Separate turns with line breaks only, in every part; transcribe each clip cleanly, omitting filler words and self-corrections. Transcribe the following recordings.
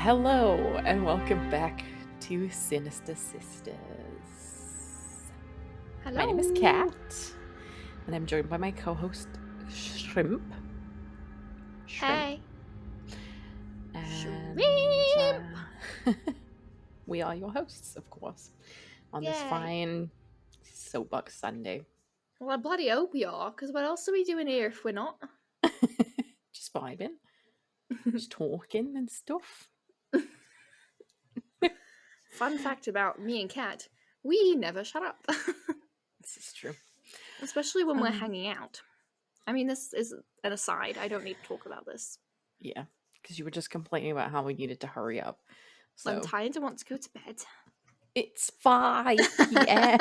Hello and welcome back to Sinister Sisters.
Hello.
My name is Kat, and I'm joined by my co-host Shrimp.
Hey.
And we are your hosts, of course, on this
Yay.
fine soapbox Sunday.
Well, I bloody hope we are, because what else are we doing here if we're not?
Just vibing, just talking and stuff.
Fun fact about me and Kat, we never shut up.
This is true.
Especially when we're hanging out. I mean, this is an aside. I don't need to talk about this.
Yeah, because you were just complaining about how we needed to hurry up. So
I'm tired and want to go to bed.
it's 5 p.m.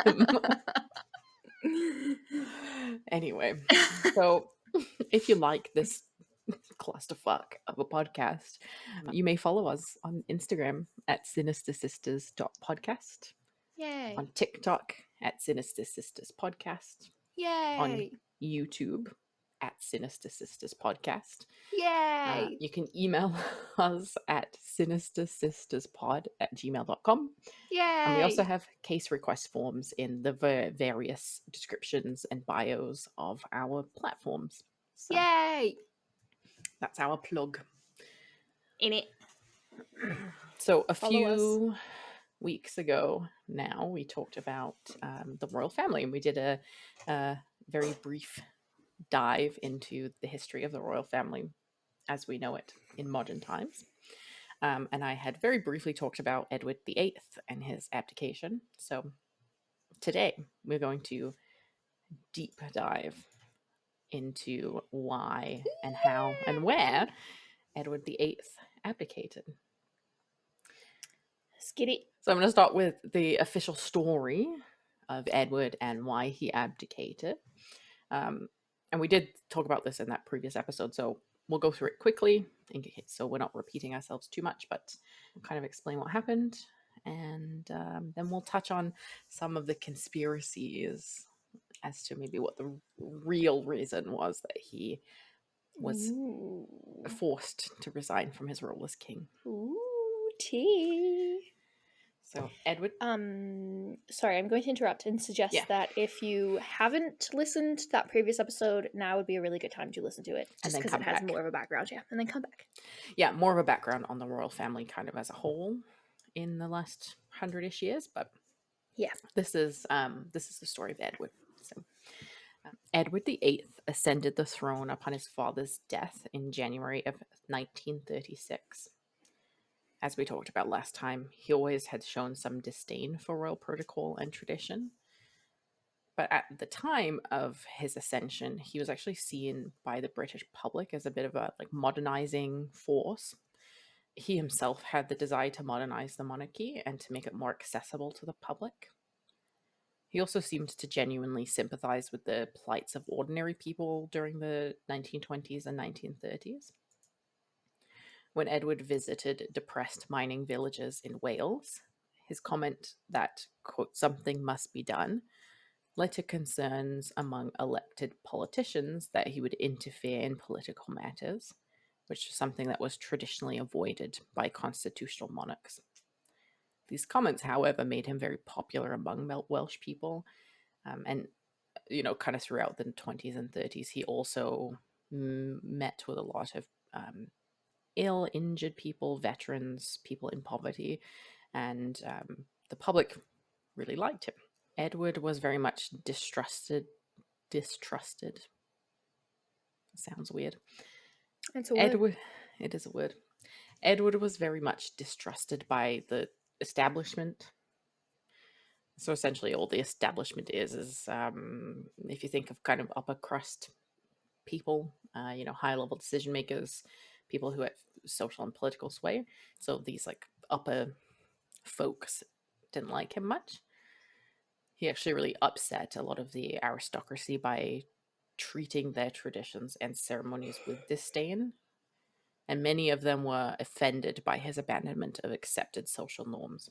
Anyway, so if you like this clusterfuck of a podcast, you may follow us on Instagram at sinistersisters.podcast,
Yay.
on TikTok at Sinister Sisters Podcast, on
Yay.
YouTube at Sinister Sisters Podcast.
Yay.
You can email us at sinistersisterspod@gmail.com.
Yay.
And we also have case request forms in the various descriptions and bios of our platforms. So
Yay.
that's our plug.
In it.
So a
Follow
few weeks ago now, we talked about the royal family, and we did a very brief dive into the history of the royal family as we know it in modern times. And I had very briefly talked about Edward VIII and his abdication. So today we're going to deep dive into why and how and where Edward VIII abdicated.
Let's get it.
So I'm going to start with the official story of Edward and why he abdicated. And we did talk about this in that previous episode, so we'll go through it quickly so we're not repeating ourselves too much, but we'll kind of explain what happened. And then we'll touch on some of the conspiracies as to maybe what the real reason was that he was forced to resign from his role as king.
Ooh, tea.
So, Edward.
Sorry, I'm going to interrupt and suggest that if you haven't listened to that previous episode, now would be a really good time to listen to it, just because it has more of a background, and then come back. Yeah,
more of a background on the royal family kind of as a whole in the last 100-ish years, but
yeah,
this is the story of Edward. So, Edward VIII ascended the throne upon his father's death in January of 1936. As we talked about last time, he always had shown some disdain for royal protocol and tradition. But at the time of his ascension, he was actually seen by the British public as a bit of a modernizing force. He himself had the desire to modernize the monarchy and to make it more accessible to the public. He also seemed to genuinely sympathize with the plights of ordinary people during the 1920s and 1930s. When Edward visited depressed mining villages in Wales, his comment that, quote, something must be done, led to concerns among elected politicians that he would interfere in political matters, which was something that was traditionally avoided by constitutional monarchs. These comments, however, made him very popular among Welsh people, and, kind of throughout the 20s and 30s, he also met with a lot of ill, injured people, veterans, people in poverty, and the public really liked him. Edward was very much distrusted. Sounds weird.
It's a word.
It is a word. Edward was very much distrusted by the establishment. So essentially all the establishment is if you think of kind of upper crust people, high-level decision makers, people who have social and political sway. So these upper folks didn't like him much. He actually really upset a lot of the aristocracy by treating their traditions and ceremonies with disdain. And many of them were offended by his abandonment of accepted social norms.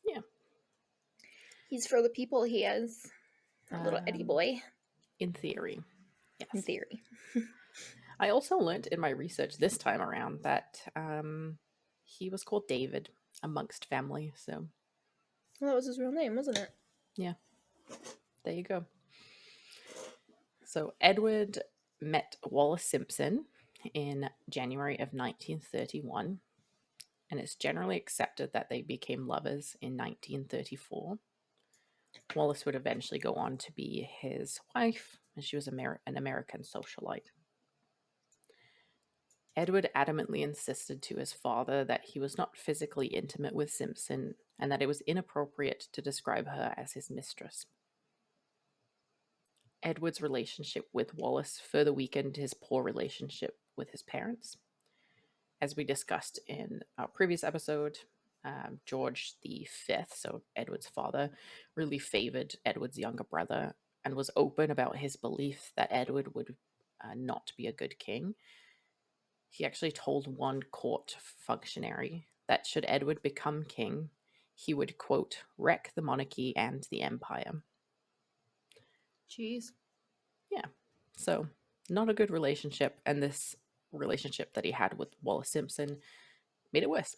Yeah.
He's for the people, he is. A little Eddie boy.
In theory. Yes.
In theory.
I also learned in my research this time around that He was called David amongst family, so.
Well, that was his real name, wasn't it?
Yeah. There you go. So Edward met Wallace Simpson in January of 1931, and it's generally accepted that they became lovers in 1934. Wallace would eventually go on to be his wife, and she was an American socialite. Edward adamantly insisted to his father that he was not physically intimate with Simpson and that it was inappropriate to describe her as his mistress. Edward's relationship with Wallace further weakened his poor relationship with his parents. As we discussed in our previous episode, George V, so Edward's father, really favored Edward's younger brother and was open about his belief that Edward would not be a good king. He actually told one court functionary that should Edward become king, he would, quote, wreck the monarchy and the empire.
Jeez.
Yeah. So, not a good relationship. And this relationship that he had with Wallace Simpson made it worse.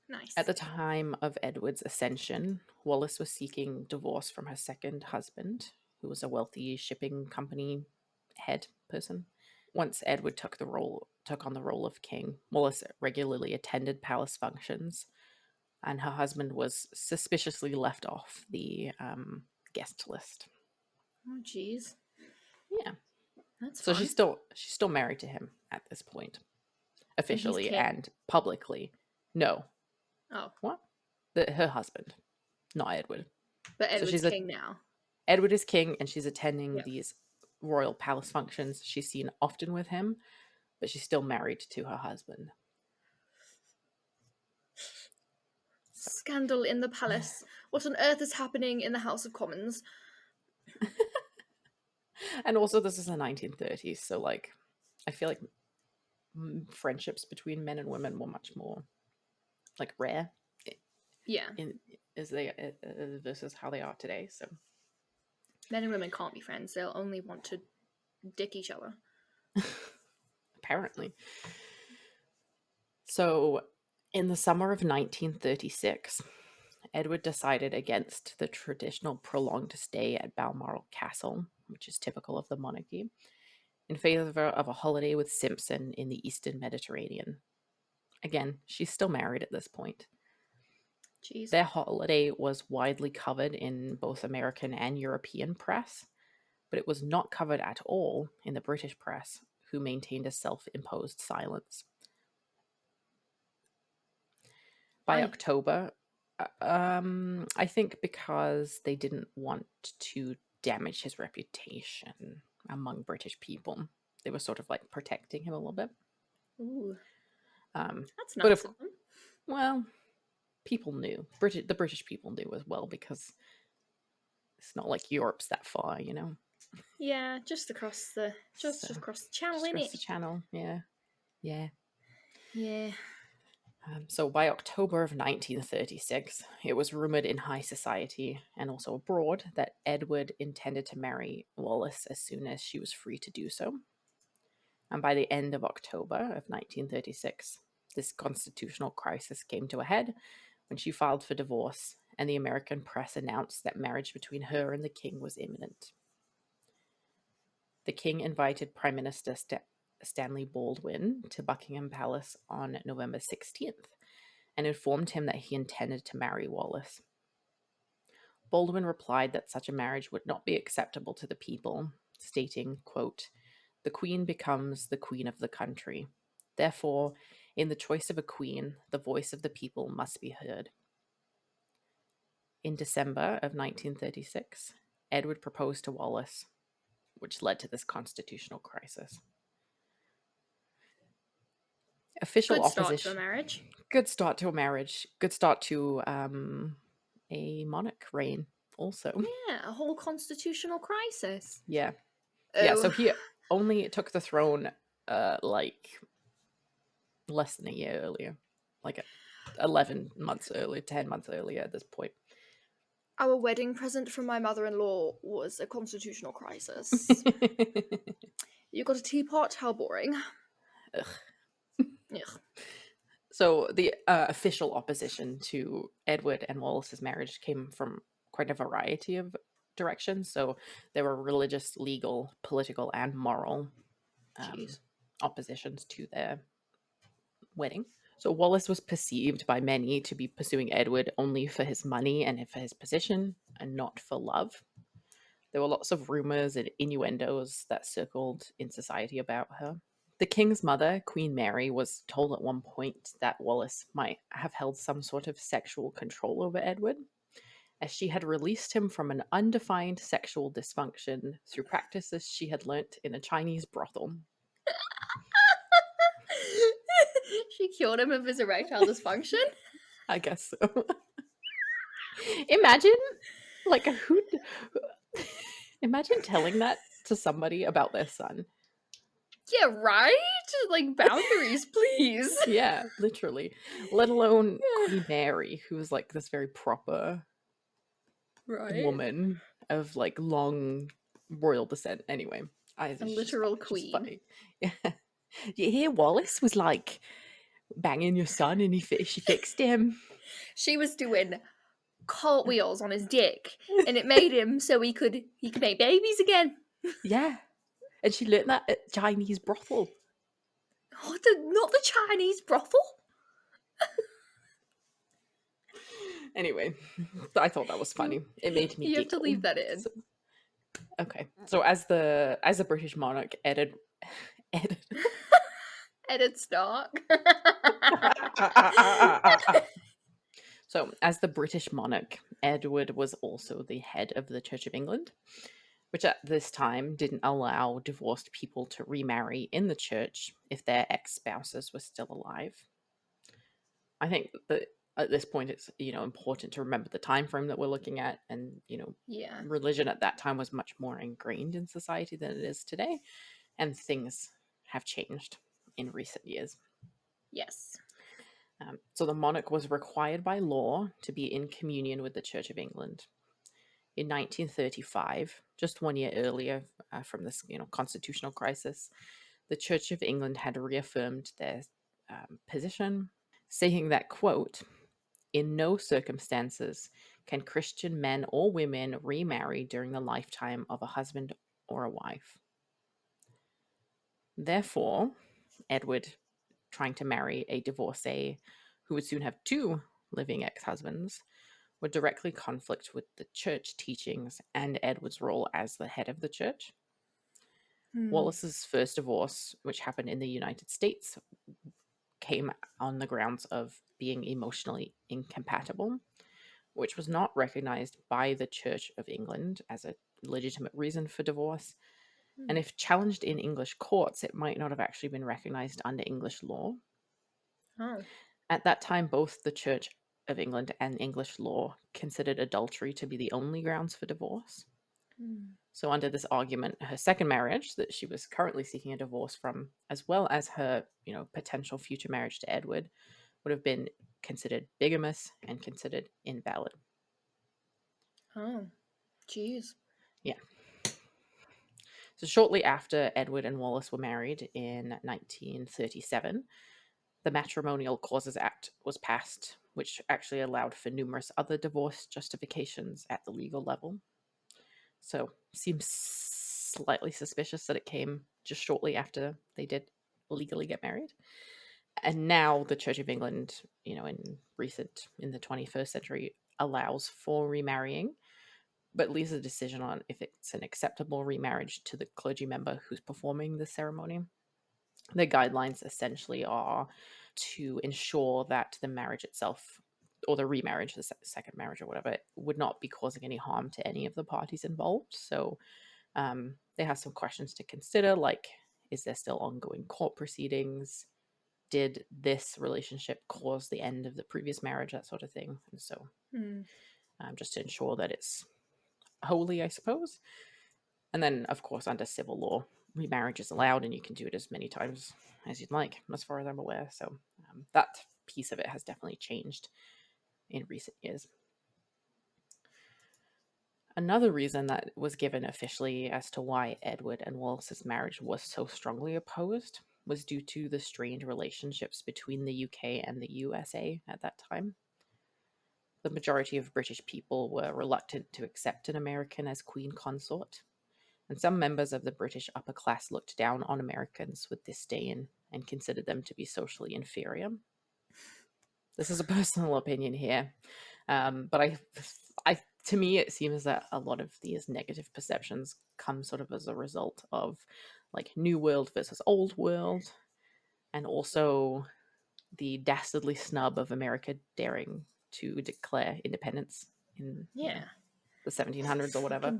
Nice.
At the time of Edward's ascension, Wallace was seeking divorce from her second husband, who was a wealthy shipping company head person. Once Edward took on the role of king, Wallace regularly attended palace functions, and her husband was suspiciously left off the guest list.
Oh, jeez.
Yeah,
that's
so
fun.
she's still married to him at this point, officially and publicly. No.
Oh,
what? Her husband, not Edward.
But Edward's king now.
Edward is king, and she's attending these royal palace functions. She's seen often with him, but she's still married to her husband.
Scandal in the palace. What on earth is happening in the House of Commons?
And also, this is the 1930s, so like, I feel like friendships between men and women were much more like rare.
Yeah.
Versus how they are today. So
men and women can't be friends. They'll only want to dick each other.
Apparently. So, in the summer of 1936, Edward decided against the traditional prolonged stay at Balmoral Castle, which is typical of the monarchy, in favor of a holiday with Simpson in the Eastern Mediterranean. Again, she's still married at this point.
Jeez.
Their holiday was widely covered in both American and European press, but it was not covered at all in the British press, who maintained a self-imposed silence. By October, I think because they didn't want to damage his reputation among British people. They were sort of like protecting him a little bit.
Ooh. That's
nice
of them.
Well, people knew. The British people knew as well, because it's not like Europe's that far, you know?
Yeah, just across the across the channel, innit?
Across the channel, yeah. Yeah.
Yeah.
So by October of 1936, it was rumored in high society and also abroad that Edward intended to marry Wallace as soon as she was free to do so. And by the end of October of 1936, this constitutional crisis came to a head when she filed for divorce, and the American press announced that marriage between her and the king was imminent. The king invited Prime Minister Stanley Baldwin to Buckingham Palace on November 16th and informed him that he intended to marry Wallace. Baldwin replied that such a marriage would not be acceptable to the people, stating, quote, "The queen becomes the queen of the country. Therefore, in the choice of a queen, the voice of the people must be heard." In December of 1936, Edward proposed to Wallace, which led to this constitutional crisis. Official opposition.
Good start to a marriage.
Good start to a marriage. Good start to a monarch reign also.
Yeah, a whole constitutional crisis.
Yeah. Oh. Yeah, so he only took the throne like less than a year earlier. Like 11 months earlier, 10 months earlier at this point.
Our wedding present from my mother-in-law was a constitutional crisis. You got a teapot? How boring.
Ugh.
Ugh.
So the official opposition to Edward and Wallis's marriage came from quite a variety of directions. So there were religious, legal, political, and moral
Jeez.
oppositions to their wedding. So Wallis was perceived by many to be pursuing Edward only for his money and for his position, and not for love. There were lots of rumors and innuendos that circled in society about her. The king's mother, Queen Mary, was told at one point that Wallis might have held some sort of sexual control over Edward, as she had released him from an undefined sexual dysfunction through practices she had learnt in a Chinese brothel.
She cured him of his erectile dysfunction?
I guess so. Imagine, like, imagine telling that to somebody about their son.
Yeah, right? Like, boundaries, please.
Yeah, literally. Let alone Queen Mary, who was like this very proper woman of like long royal descent. Anyway,
a literal queen.
Yeah. You hear Wallis was like banging your son and she fixed him.
She was doing cartwheels on his dick, and it made him so he could make babies again.
Yeah. And she learned that at Chinese brothel.
Oh, not the Chinese brothel?
Anyway, I thought that was funny. It made me
You
giggle.
have to leave that in.
So, okay. So as the British monarch, Edward
Stark.
So, as the British monarch, Edward was also the head of the Church of England, which at this time didn't allow divorced people to remarry in the church if their ex-spouses were still alive. I think that at this point it's important to remember the time frame that we're looking at, and
yeah,
religion at that time was much more ingrained in society than it is today, and things have changed in recent years.
Yes.
So the monarch was required by law to be in communion with the Church of England. In 1935, just 1 year earlier from this constitutional crisis, the Church of England had reaffirmed their position, saying that, quote, "In no circumstances can Christian men or women remarry during the lifetime of a husband or a wife." Therefore, Edward, trying to marry a divorcee who would soon have two living ex-husbands, would directly conflict with the church teachings and Edward's role as the head of the church. Wallis's first divorce, which happened in the United States, came on the grounds of being emotionally incompatible, which was not recognized by the Church of England as a legitimate reason for divorce. And if challenged in English courts, it might not have actually been recognized under English law.
Oh.
At that time, both the Church of England and English law considered adultery to be the only grounds for divorce. So under this argument, her second marriage that she was currently seeking a divorce from, as well as her, potential future marriage to Edward, would have been considered bigamous and considered invalid.
Oh, jeez.
Yeah. So shortly after Edward and Wallis were married in 1937, the Matrimonial Causes Act was passed, which actually allowed for numerous other divorce justifications at the legal level. So seems slightly suspicious that it came just shortly after they did legally get married. And now the Church of England, in the 21st century, allows for remarrying, but leaves a decision on if it's an acceptable remarriage to the clergy member who's performing the ceremony. The guidelines essentially are to ensure that the marriage itself, or the remarriage, the second marriage or whatever, would not be causing any harm to any of the parties involved. So they have some questions to consider, like, is there still ongoing court proceedings? Did this relationship cause the end of the previous marriage? That sort of thing. And so just to ensure that it's holy, I suppose. And then, of course, under civil law, remarriage is allowed and you can do it as many times as you'd like, as far as I'm aware. So that piece of it has definitely changed in recent years. Another reason that was given officially as to why Edward and Wallis's marriage was so strongly opposed was due to the strained relationships between the UK and the USA at that time. The majority of British people were reluctant to accept an American as queen consort, and some members of the British upper class looked down on Americans with disdain and considered them to be socially inferior. This is a personal opinion here, but to me, it seems that a lot of these negative perceptions come sort of as a result of like New World versus Old World, and also the dastardly snub of America daring to declare independence in the 1700s or whatever.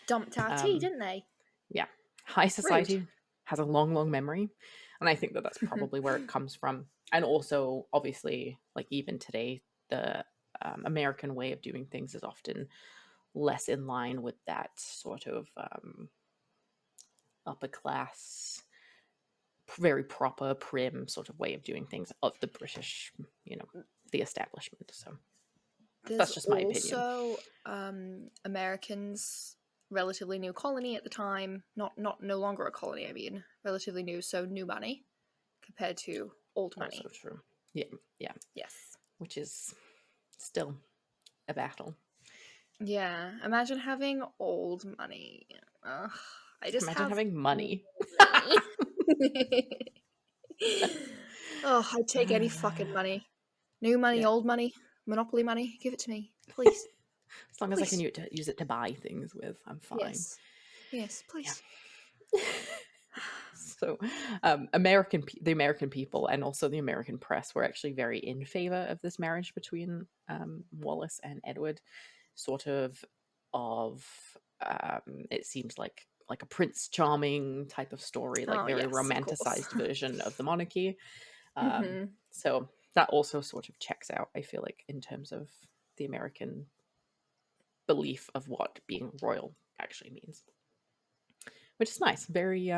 Dumped our tea, didn't they?
Yeah. High society has a long, long memory. And I think that that's probably where it comes from. And also, obviously, like even today, the American way of doing things is often less in line with that sort of upper class, very proper, prim sort of way of doing things of the British, the establishment. So that's just my opinion.
Also, Americans, relatively new colony at the time, no longer a colony. I mean, relatively new, so new money compared to old money.
Also true. Yeah.
Yes.
Which is still a battle.
Yeah. Imagine having old money.
Imagine having money.
I'd take any fucking money. New money, old money, Monopoly money. Give it to me, please.
As long as I can use it to buy things with, I'm fine.
Yes, please.
Yeah. So, the American people and also the American press were actually very in favor of this marriage between Wallace and Edward. Sort of, it seems like a Prince Charming type of story, like very romanticized version of the monarchy. So that also sort of checks out, I feel like, in terms of the American belief of what being royal actually means, which is nice. Very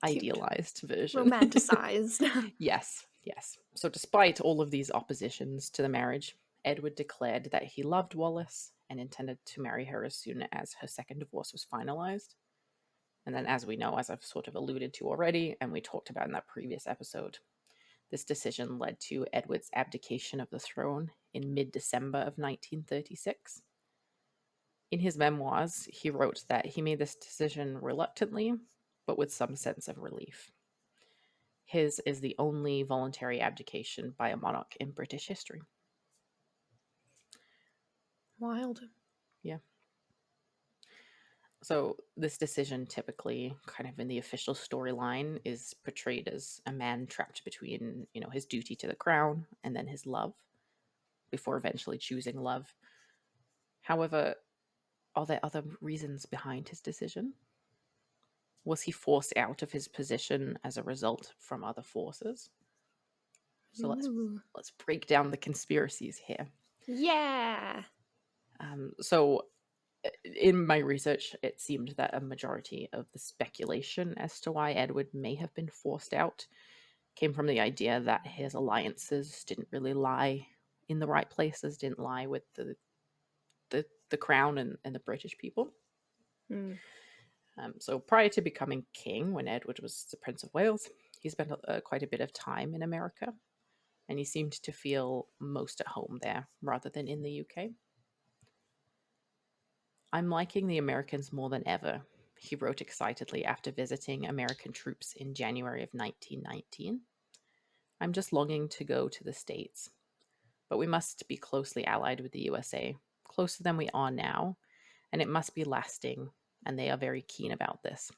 idealized version,
romanticized.
Yes. So despite all of these oppositions to the marriage, Edward declared that he loved Wallace and intended to marry her as soon as her second divorce was finalized. And then, as we know, as I've sort of alluded to already, and we talked about in that previous episode, this decision led to Edward's abdication of the throne in mid-December of 1936. In his memoirs, he wrote that he made this decision reluctantly, but with some sense of relief. His is the only voluntary abdication by a monarch in British history.
Wild.
Yeah. So this decision typically, kind of in the official storyline, is portrayed as a man trapped between, his duty to the crown and then his love, before eventually choosing love. However, are there other reasons behind his decision? Was he forced out of his position as a result from other forces? So let's break down the conspiracies here.
Yeah.
So in my research, it seemed that a majority of the speculation as to why Edward may have been forced out came from the idea that his alliances didn't really lie in the right places, didn't lie with the crown and the British people. So prior to becoming king, when Edward was the Prince of Wales, he spent quite a bit of time in America, and he seemed to feel most at home there rather than in the UK. "I'm liking the Americans more than ever," he wrote excitedly after visiting American troops in January of 1919. "I'm just longing to go to the States. But we must be closely allied with the USA, closer than we are now, and it must be lasting, and they are very keen about this."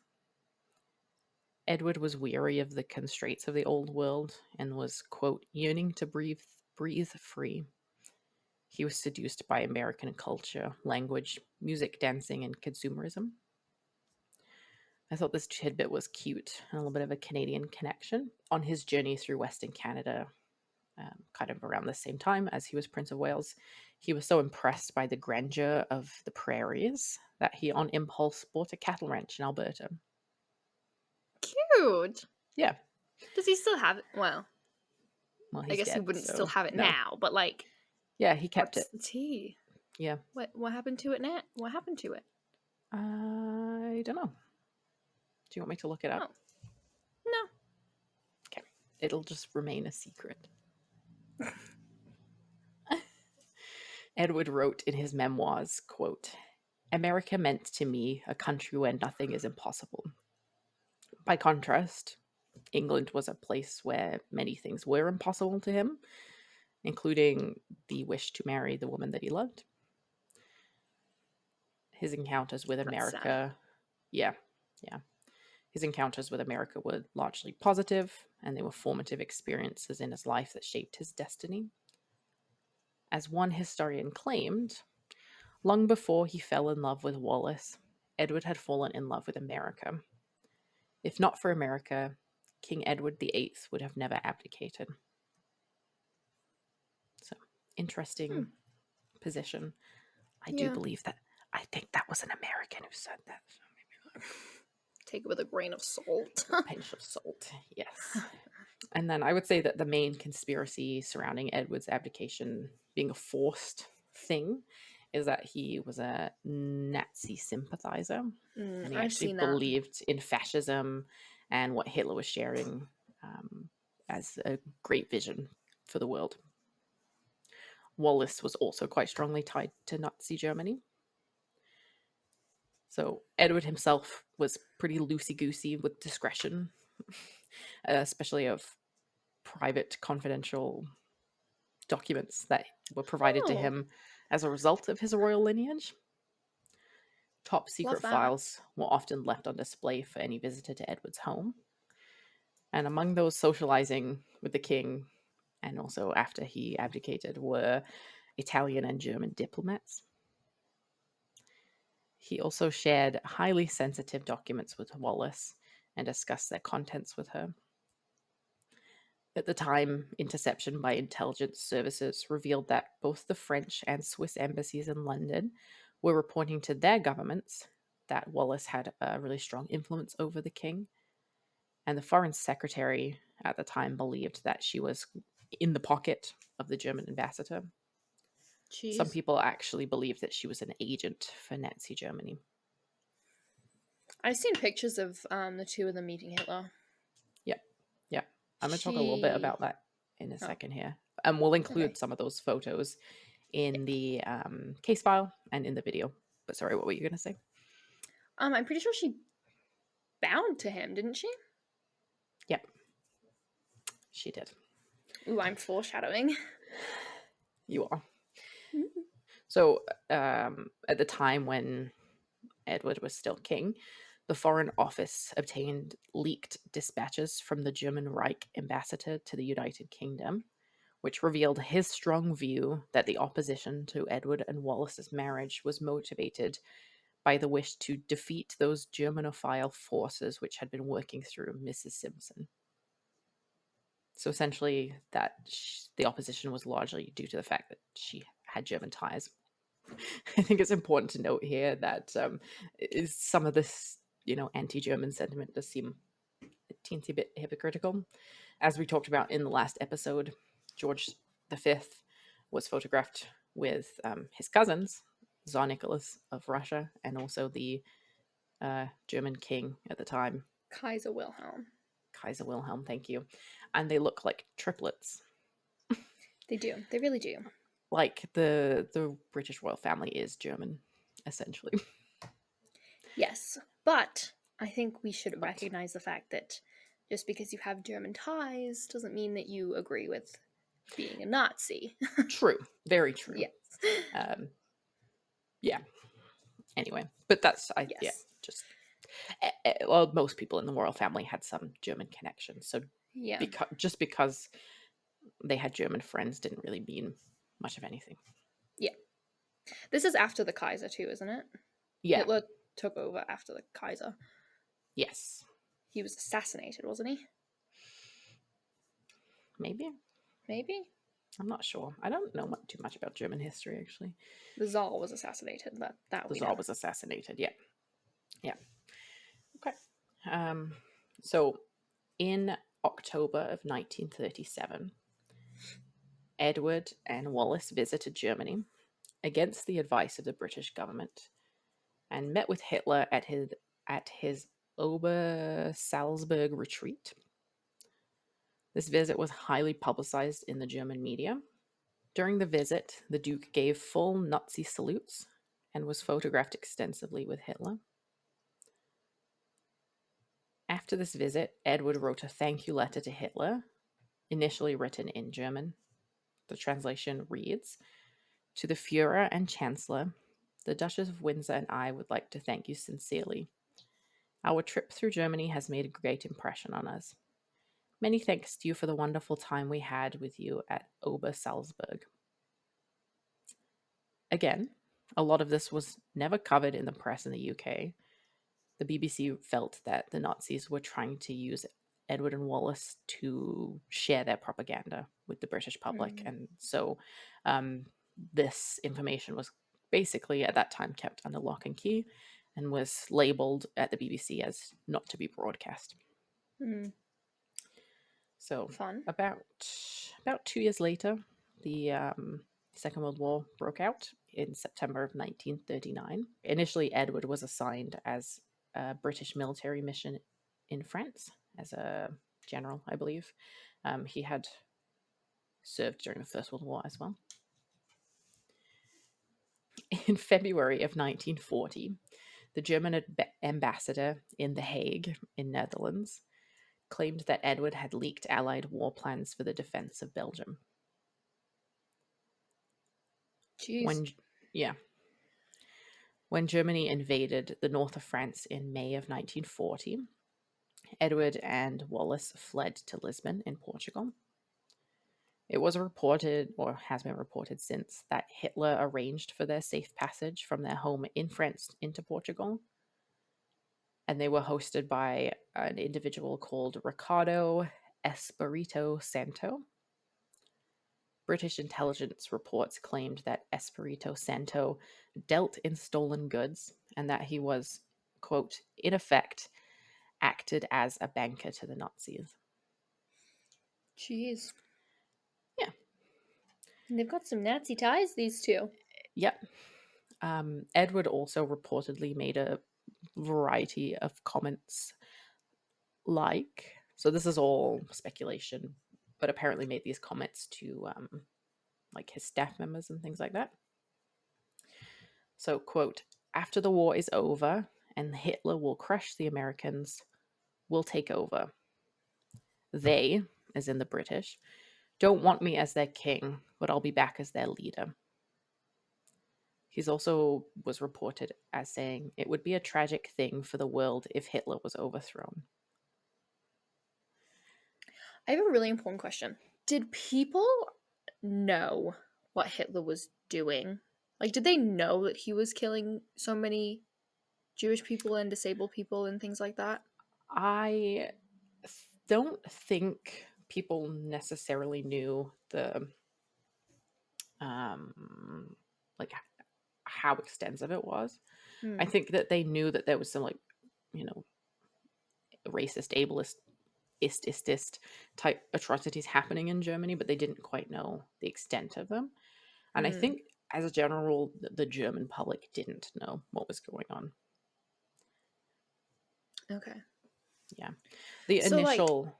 Edward was weary of the constraints of the old world and was, quote, yearning to breathe free. He was seduced by American culture, language, music, dancing, and consumerism. I thought this tidbit was cute and a little bit of a Canadian connection. On his journey through Western Canada, kind of around the same time as he was Prince of Wales, he was so impressed by the grandeur of the prairies that he, on impulse, bought a cattle ranch in Alberta.
Cute.
Yeah.
Does he still have it? Well,
he's
I guess
dead,
he wouldn't
so
still have it now, but like,
yeah, he kept
what's
it.
The tea.
Yeah.
What happened to it now? What happened to it?
I don't know. Do you want me to look it up?
No.
It'll just remain a secret. Edward wrote in his memoirs, quote, "America meant to me a country where nothing is impossible. By contrast, England was a place where many things were impossible to him, including the wish to marry the woman that he loved. His encounters with America, yeah. His encounters with America were largely positive, and they were formative experiences in his life that shaped his destiny. As one historian claimed, long before he fell in love with Wallace, Edward had fallen in love with America. If not for America, King Edward VIII would have never abdicated." So, interesting position. I do believe that. I think that was an American who said that. So maybe
take it with a grain of salt.
A pinch of salt, yes. And then I would say that the main conspiracy surrounding Edward's abdication being a forced thing is that he was a Nazi sympathizer. And he actually believed in fascism and what Hitler was sharing as a great vision for the world. Wallace was also quite strongly tied to Nazi Germany. So Edward himself was pretty loosey-goosey with discretion, especially of private, confidential documents that were provided to him as a result of his royal lineage. Top secret files were often left on display for any visitor to Edward's home. And among those socializing with the king, and also after he abdicated, were Italian and German diplomats. He also shared highly sensitive documents with Wallace and discussed their contents with her. At the time, interception by intelligence services revealed that both the French and Swiss embassies in London were reporting to their governments that Wallace had a really strong influence over the king. And the foreign secretary at the time believed that she was in the pocket of the German ambassador. Jeez. Some people actually believed that she was an agent for Nazi Germany.
I've seen pictures of the two of them meeting Hitler.
Yeah. I'm going to talk a little bit about that in a second here. And we'll include some of those photos in the case file and in the video. But sorry, what were you going to say?
I'm pretty sure she bowed to him, didn't she?
Yep. She did.
Ooh, I'm foreshadowing.
You are. So at the time when Edward was still king, the Foreign Office obtained leaked dispatches from the German Reich ambassador to the United Kingdom, which revealed his strong view that the opposition to Edward and Wallace's marriage was motivated by the wish to defeat those Germanophile forces which had been working through Mrs. Simpson. So essentially, that the opposition was largely due to the fact that she had German ties. I think it's important to note here that some of this, anti-German sentiment does seem a teensy bit hypocritical. As we talked about in the last episode, George V was photographed with his cousins, Tsar Nicholas of Russia, and also the German king at the time,
Kaiser Wilhelm.
Kaiser Wilhelm, thank you. And they look like triplets.
They do. They really do.
Like the British royal family is German, essentially.
Yes, but I think we should recognize the fact that just because you have German ties doesn't mean that you agree with being a Nazi.
True. Very true.
Yes.
Yeah. Anyway, but that's, well, most people in the royal family had some German connections. So just because they had German friends didn't really mean much of anything.
Yeah. This is after the Kaiser too, isn't it?
Yeah.
Hitler took over after the Kaiser.
Yes.
He was assassinated, wasn't he?
Maybe. I'm not sure. I don't know too much about German history, actually.
The Tsar was assassinated.
The Tsar was assassinated, yeah. Yeah. Okay. So, in October of 1937, Edward and Wallace visited Germany against the advice of the British government and met with Hitler at his Obersalzberg retreat. This visit was highly publicized in the German media. During the visit, the Duke gave full Nazi salutes and was photographed extensively with Hitler. After this visit, Edward wrote a thank you letter to Hitler, initially written in German. The translation reads, "To the Führer and Chancellor, the Duchess of Windsor and I would like to thank you sincerely. Our trip through Germany has made a great impression on us. Many thanks to you for the wonderful time we had with you at Ober Salzburg." Again, a lot of this was never covered in the press in the UK. The BBC felt that the Nazis were trying to use Edward and Wallace to share their propaganda with the British public. And so this information was basically at that time kept under lock and key and was labeled at the BBC as not to be broadcast. So
Fun.
About 2 years later, the Second World War broke out in September of 1939. Initially, Edward was assigned as a British military mission in France as a general, I believe. He had served during the First World War as well. In February of 1940, the German ambassador in The Hague, in Netherlands, claimed that Edward had leaked Allied war plans for the defense of Belgium.
Jeez.
When Germany invaded the north of France in May of 1940, Edward and Wallace fled to Lisbon in Portugal. It was reported, or has been reported since, that Hitler arranged for their safe passage from their home in France into Portugal. And they were hosted by an individual called Ricardo Espirito Santo. British intelligence reports claimed that Espirito Santo dealt in stolen goods and that he was, quote, in effect, acted as a banker to the Nazis.
Jeez.
Yeah.
And they've got some Nazi ties, these two.
Yep. Edward also reportedly made a variety of comments so this is all speculation, but apparently made these comments to his staff members and things like that. So, quote, "After the war is over and Hitler will crush the Americans, we'll take over. They, as in the British, don't want me as their king, but I'll be back as their leader." He's also was reported as saying, "It would be a tragic thing for the world if Hitler was overthrown."
I have a really important question. Did people know what Hitler was doing? Like, did they know that he was killing so many Jewish people and disabled people and things like that?
I don't think people necessarily knew the how extensive it was. I think that they knew that there was some racist, ableist type atrocities happening in Germany, but they didn't quite know the extent of them. And I think as a general rule, the German public didn't know what was going on.
Okay.
Yeah. The initial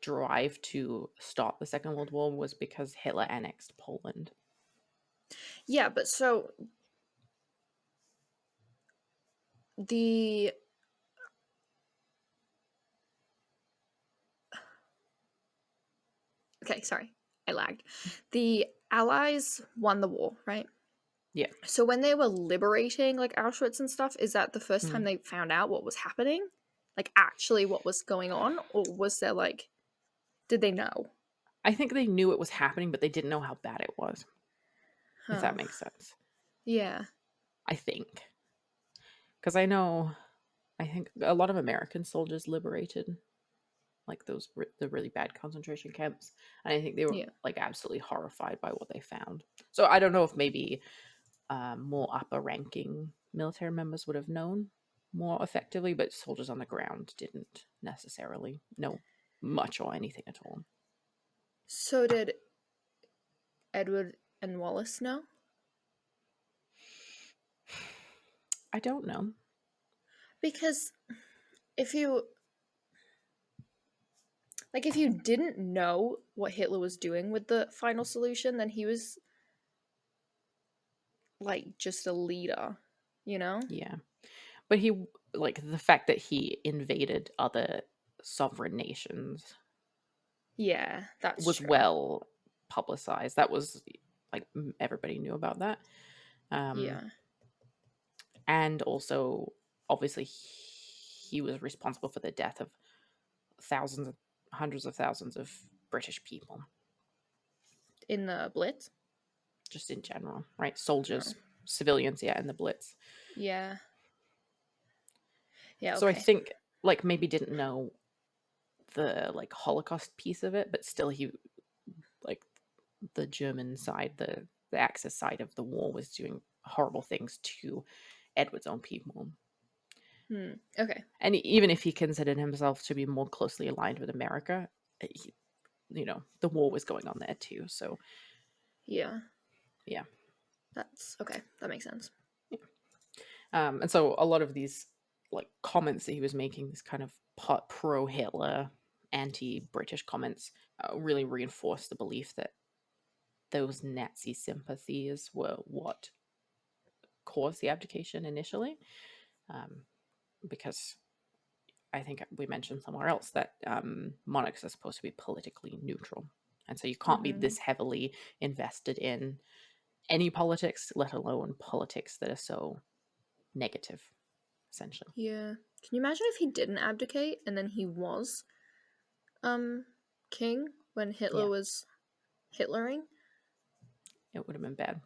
drive to stop the Second World War was because Hitler annexed Poland.
Yeah, but so the Okay, sorry. I lagged. The Allies won the war, right?
Yeah.
So when they were liberating like Auschwitz and stuff, is that the first time they found out what was happening? Like actually what was going on? Or was there did they know?
I think they knew it was happening, but they didn't know how bad it was. If that makes sense.
Yeah.
I think. Because I think a lot of American soldiers liberated the really bad concentration camps. And I think they were absolutely horrified by what they found. So I don't know if maybe more upper ranking military members would have known more effectively, but soldiers on the ground didn't necessarily know much or anything at all.
So did Edward and Wallace know?
I don't know.
Because Like, if you didn't know what Hitler was doing with the final solution, then he was, like, just a leader, you know?
Yeah. But he, like, the fact that he invaded other sovereign nations
Yeah, that's
was
true.
well publicized. That was, like, everybody knew about that. Um,
Yeah.
and also, obviously, he was responsible for the death of thousands, hundreds of thousands of British people,
In the Blitz?
just in general, right?
No.
Soldiers, civilians, yeah, in the Blitz.
Yeah. Yeah,
So I
okay.
think, like, maybe didn't know the, like, Holocaust piece of it, but still he, like, the German side, the Axis side of the war was doing horrible things to Edward's own people.
Okay.
And even if he considered himself to be more closely aligned with America, he, the war was going on there too. So
Yeah.
yeah,
That's okay. That makes sense.
yeah. And so a lot of these, like, comments that he was making, this kind of pro Hitler, anti British comments, really reinforced the belief that those Nazi sympathies were what caused the abdication initially. Because I think we mentioned somewhere else that monarchs are supposed to be politically neutral. And so you can't be
Mm-hmm.
this heavily invested in any politics, let alone politics that are so negative, essentially.
Yeah. Can you imagine if he didn't abdicate and then he was king when Hitler
Yeah,
was Hitlering?
it would have been bad.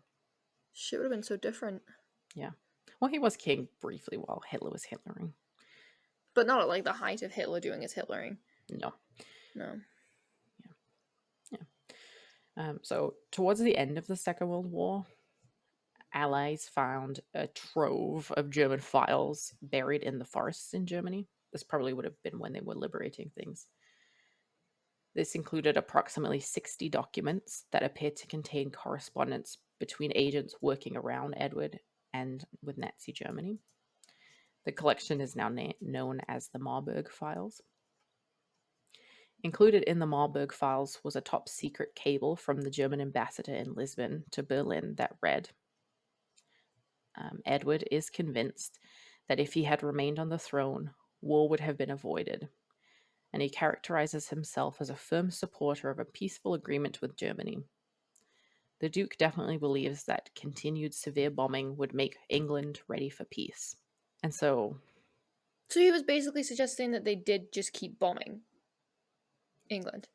Shit would have been so different.
Yeah. Well, he was king briefly while Hitler was Hitlering.
But not at like the height of Hitler doing his Hitlering.
No.
No.
Yeah. So towards the end of the Second World War, Allies found a trove of German files buried in the forests in Germany. This probably would have been when they were liberating things. This included approximately 60 documents that appeared to contain correspondence between agents working around Edward and with Nazi Germany. The collection is now known as the Marburg Files. Included in the Marburg Files was a top secret cable from the German ambassador in Lisbon to Berlin that read, Edward is convinced that if he had remained on the throne, war would have been avoided, and he characterizes himself as a firm supporter of a peaceful agreement with Germany. The Duke definitely believes that continued severe bombing would make England ready for peace. And so,
So he was basically suggesting that they did just keep bombing England.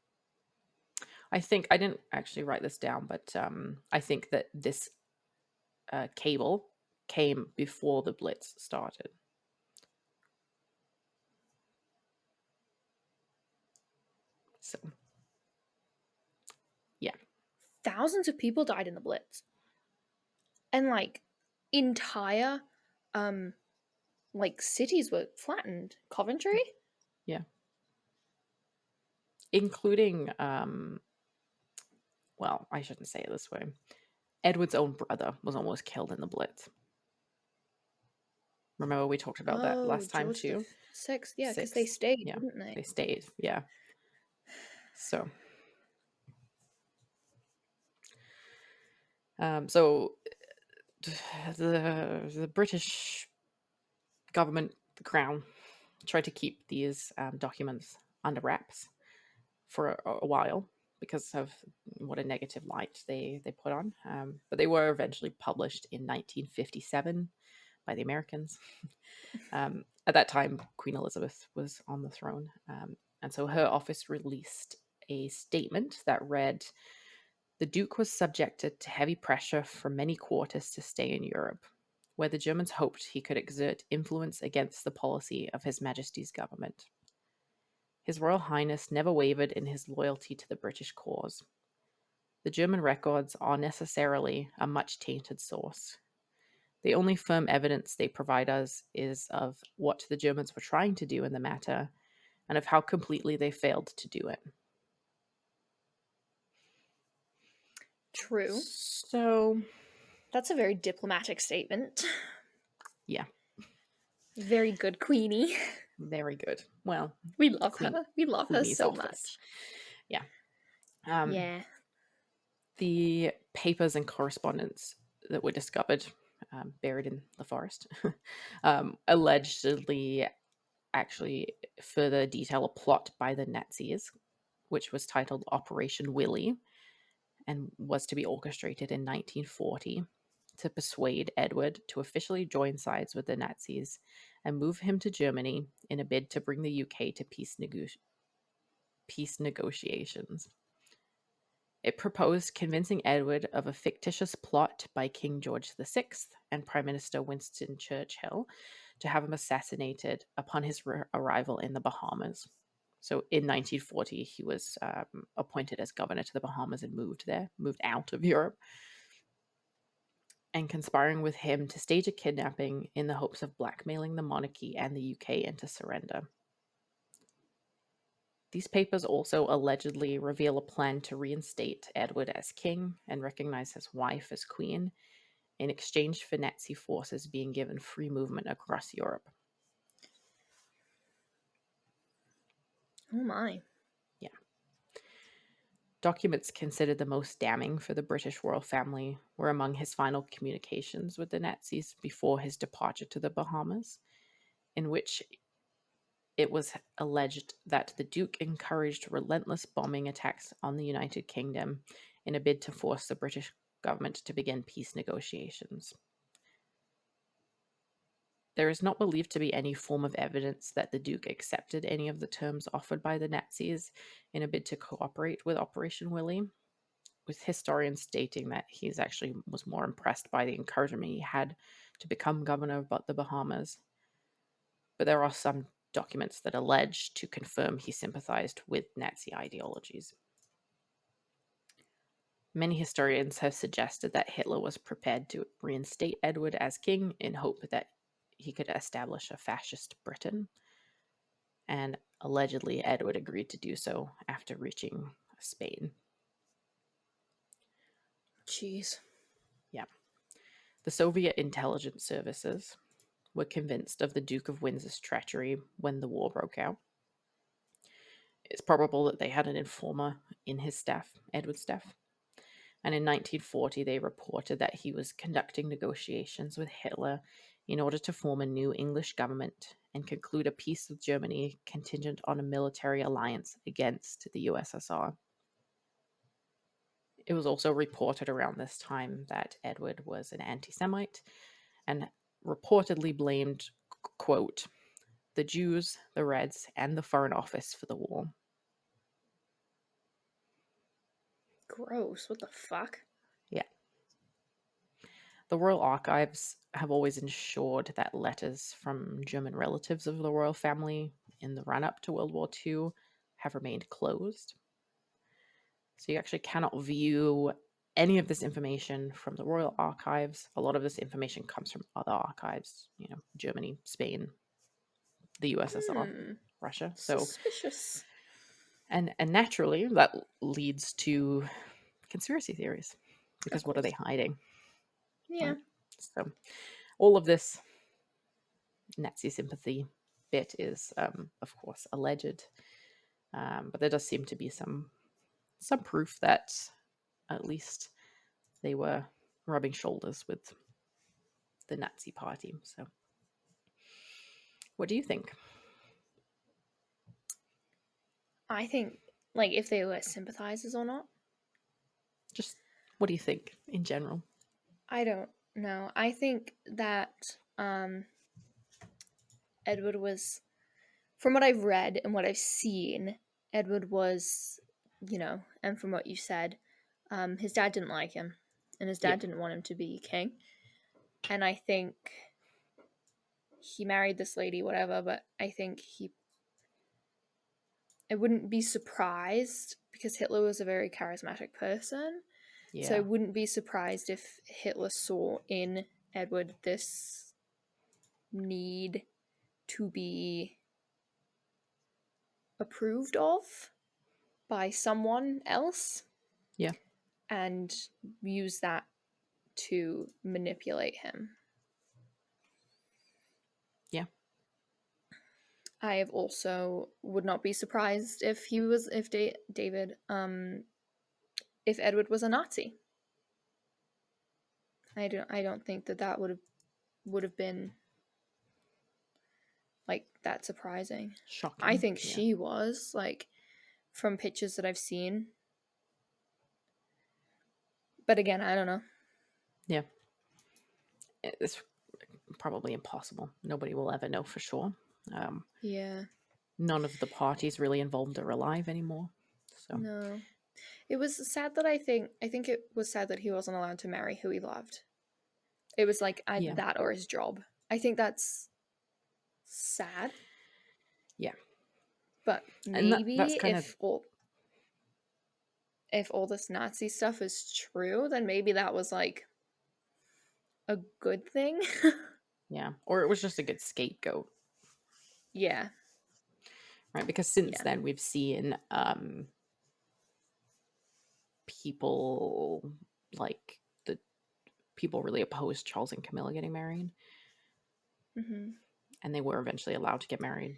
I think, I didn't actually write this down, but I think that this cable came before the Blitz started. So, yeah.
Thousands of people died in the Blitz. And like entire like cities were flattened. Coventry?
Yeah. Including, well, I shouldn't say it this way. Edward's own brother was almost killed in the Blitz. Remember we talked about that
Oh,
last time
George the
too?
Sixth. Yeah, because they
Sixth.
stayed,
Yeah,
didn't they?
they stayed. Yeah. So, so the British government, the Crown, tried to keep these documents under wraps for a while because of what a negative light they put on. But they were eventually published in 1957 by the Americans. At that time, Queen Elizabeth was on the throne. And so her office released a statement that read, the Duke was subjected to heavy pressure from many quarters to stay in Europe, where the Germans hoped he could exert influence against the policy of His Majesty's government. His Royal Highness never wavered in his loyalty to the British cause. The German records are necessarily a much tainted source. The only firm evidence they provide us is of what the Germans were trying to do in the matter and of how completely they failed to do it.
True.
So,
That's a very diplomatic statement.
yeah.
Very good, Queenie.
Very good. Well,
We love
Queen
her. We love her
Queenie's
so
office.
much.
Yeah. Um,
Yeah.
the papers and correspondence that were discovered, buried in the forest, allegedly actually further detail a plot by the Nazis, which was titled Operation Willie and was to be orchestrated in 1940 to persuade Edward to officially join sides with the Nazis and move him to Germany in a bid to bring the UK to peace negotiations. It proposed convincing Edward of a fictitious plot by King George VI and Prime Minister Winston Churchill to have him assassinated upon his arrival in the Bahamas. So in 1940, he was appointed as governor to the Bahamas and moved out of Europe, and conspiring with him to stage a kidnapping in the hopes of blackmailing the monarchy and the UK into surrender. These papers also allegedly reveal a plan to reinstate Edward as king and recognize his wife as queen in exchange for Nazi forces being given free movement across Europe.
Oh my.
Yeah. Documents considered the most damning for the British royal family were among his final communications with the Nazis before his departure to the Bahamas, in which it was alleged that the Duke encouraged relentless bombing attacks on the United Kingdom in a bid to force the British government to begin peace negotiations. There is not believed to be any form of evidence that the Duke accepted any of the terms offered by the Nazis in a bid to cooperate with Operation Willie, with historians stating that he actually was more impressed by the encouragement he had to become governor of the Bahamas. But there are some documents that allege to confirm he sympathized with Nazi ideologies. Many historians have suggested that Hitler was prepared to reinstate Edward as king in hope that he could establish a fascist Britain. And allegedly, Edward agreed to do so after reaching Spain.
Jeez.
Yeah. The Soviet intelligence services were convinced of the Duke of Windsor's treachery when the war broke out. It's probable that they had an informer in his staff, Edward's staff. And in 1940, they reported that he was conducting negotiations with Hitler in order to form a new English government and conclude a peace with Germany contingent on a military alliance against the USSR. It was also reported around this time that Edward was an anti-Semite and reportedly blamed, quote, the Jews, the Reds, and the Foreign Office for the war.
Gross. What the fuck?
Yeah. The Royal Archives have always ensured that letters from German relatives of the royal family in the run-up to World War II have remained closed. So you actually cannot view any of this information from the Royal Archives. A lot of this information comes from other archives, Germany, Spain, the USSR, Russia. So,
Suspicious.
and naturally, that leads to conspiracy theories, because what are they
course.
hiding?
Yeah.
Right? So, all of this Nazi sympathy bit is, of course, alleged, but there does seem to be some proof that at least they were rubbing shoulders with the Nazi party. So, what do you think?
I think, like, if they were sympathizers or not,
Just what do you think in general?
I don't know. I think that Edward was, from what I've read and what I've seen, Edward was, and from what you said, his dad didn't like him, and his
Yeah,
dad didn't want him to be king. And I think he married this lady, whatever, but I wouldn't be surprised because Hitler was a very charismatic person. So I
yeah,
wouldn't be surprised if Hitler saw in Edward this need to be approved of by someone else
yeah,
and use that to manipulate him.
yeah.
I have also would not be surprised if he was if David if Edward was a Nazi. I don't think that would have been like that surprising. I
Shocking.
think
Yeah.
she was, like, from pictures that I've seen. But again, I don't know.
Yeah. It's probably impossible. Nobody will ever know for sure.
Yeah.
None of the parties really involved are alive anymore. So
No. It was sad that I think it was sad that he wasn't allowed to marry who he loved. It was like either
yeah,
that or his job. I think that's sad,
yeah,
but
and
maybe
that's kind of
if all this Nazi stuff is true, then maybe that was like a good thing.
yeah, or it was just a good scapegoat,
Yeah.
right? Because since
Yeah.
then we've seen people like the people really opposed Charles and Camilla getting married,
Hmm.
and they were eventually allowed to get married.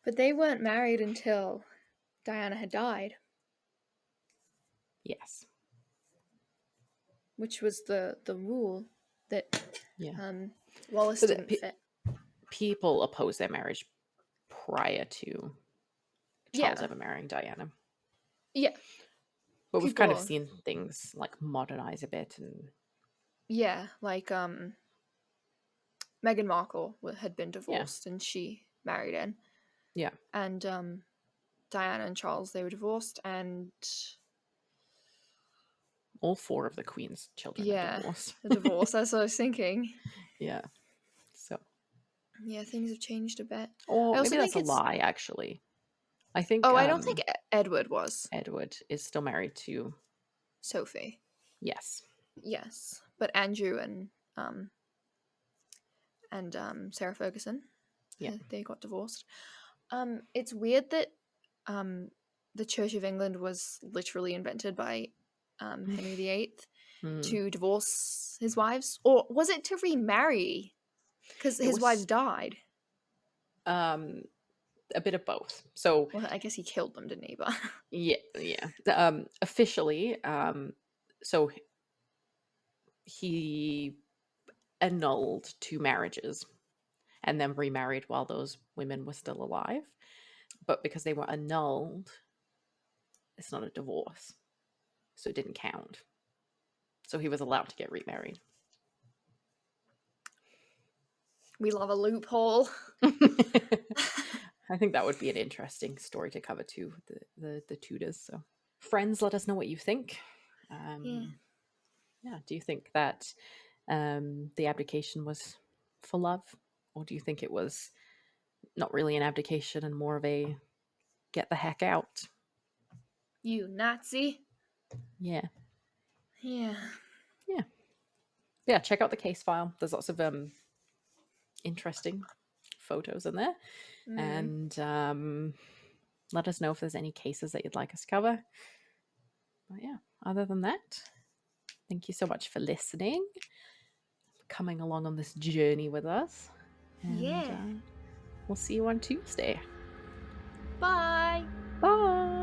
But they weren't married until Diana had died,
Yes,
which was the rule that
yeah,
Wallace
but
didn't fit.
people opposed their marriage prior to Charles
Yeah.
ever marrying Diana.
Yeah.
But we've kind of
People.
seen things like modernize a bit, and
Yeah, like Meghan Markle had been
yeah,
divorced and she married in,
yeah,
and Diana and Charles, they were divorced, and
all four of the Queen's children are
yeah,
divorced.
the divorce. That's what I was thinking.
Yeah, so
Yeah, things have changed a bit. I
or maybe
also
that's
think
a
it's.
lie. Actually, I think
Oh, I don't think Edward was
Edward is still married to
Sophie.
yes,
Yes, but Andrew and Sarah Ferguson,
yeah,
they got divorced. It's weird that um the Church of England was literally invented by Henry VIII
Hmm.
to divorce his wives, or was it to remarry? Because
It
his wives
was
died.
um a bit of both. So
Well, I guess he killed them, didn't he? But
yeah, yeah. Officially, so he annulled two marriages and then remarried while those women were still alive. But because they were annulled, it's not a divorce, so it didn't count. So he was allowed to get remarried.
we love a loophole.
I think that would be an interesting story to cover too, the Tudors. So, friends, let us know what you think.
Yeah.
Yeah, do you think that the abdication was for love, or do you think it was not really an abdication and more of a get the heck out?
You Nazi.
Yeah,
Yeah.
yeah, yeah. Check out the case file. There's lots of interesting photos in there,
Mm.
and let us know if there's any cases that you'd like us to cover. But yeah, other than that, thank you so much for listening, coming along on this journey with us, and
Yeah.
we'll see you on Tuesday.
Bye.
Bye.